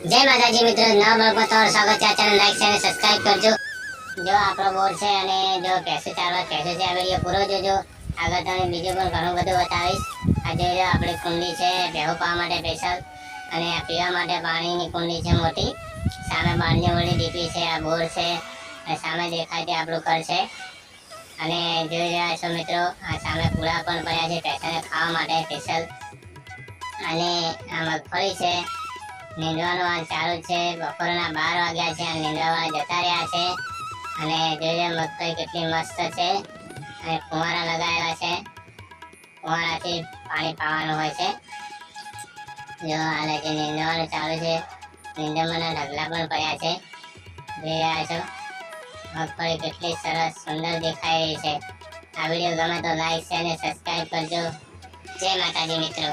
जय माताजी मित्रों, नवा બ્લોગમાં તમારું સ્વાગત છે। ચેનલ લાઈક અને સબસ્ક્રાઇબ કરજો। જો આપણો બોર છે અને જો કેસે ચાલવા કેસે છે, આ વિડિયો પૂરો જોજો। આગળ તમને બીજું પણ ઘણું બધું બતાવીશ। આ જો આપણી કુંડી છે ભેહો પાવા માટે સ્પેશિયલ, અને આ પીવા માટે પાણીની કુંડી છે મોટી। સામે બાંધણીવાળી ડીપી છે, આ બોર છે અને સામે દેખાય છે આપણું ઘર છે। અને જોઈ રહ્યા છો મિત્રો, આ સામે પૂળા પણ પડ્યા છે ભેંસોને ખાવા માટે સ્પેશિયલ। અને આ મગફળી છે, નીંદવાનું આ ચાલુ છે। બપોરના 12 વાગ્યા છે, આ નીંદવાવાળા જતા રહ્યા છે। અને જોઈએ મગફળી કેટલી મસ્ત છે, અને ફુવારા લગાવેલા છે, ફુવારાથી પાણી પાવાનું હોય છે। જો હાલે છે નીંદવાનું ચાલુ છે, નીંદવાના ઢગલા પણ પડ્યા છે, જોઈ રહ્યા છો। મગફળી કેટલી સરસ સુંદર દેખાઈ રહી છે। આ વિડીયો ગમે તો લાઈક અને સબસ્ક્રાઇબ કરજો। જય માતાજી મિત્રો।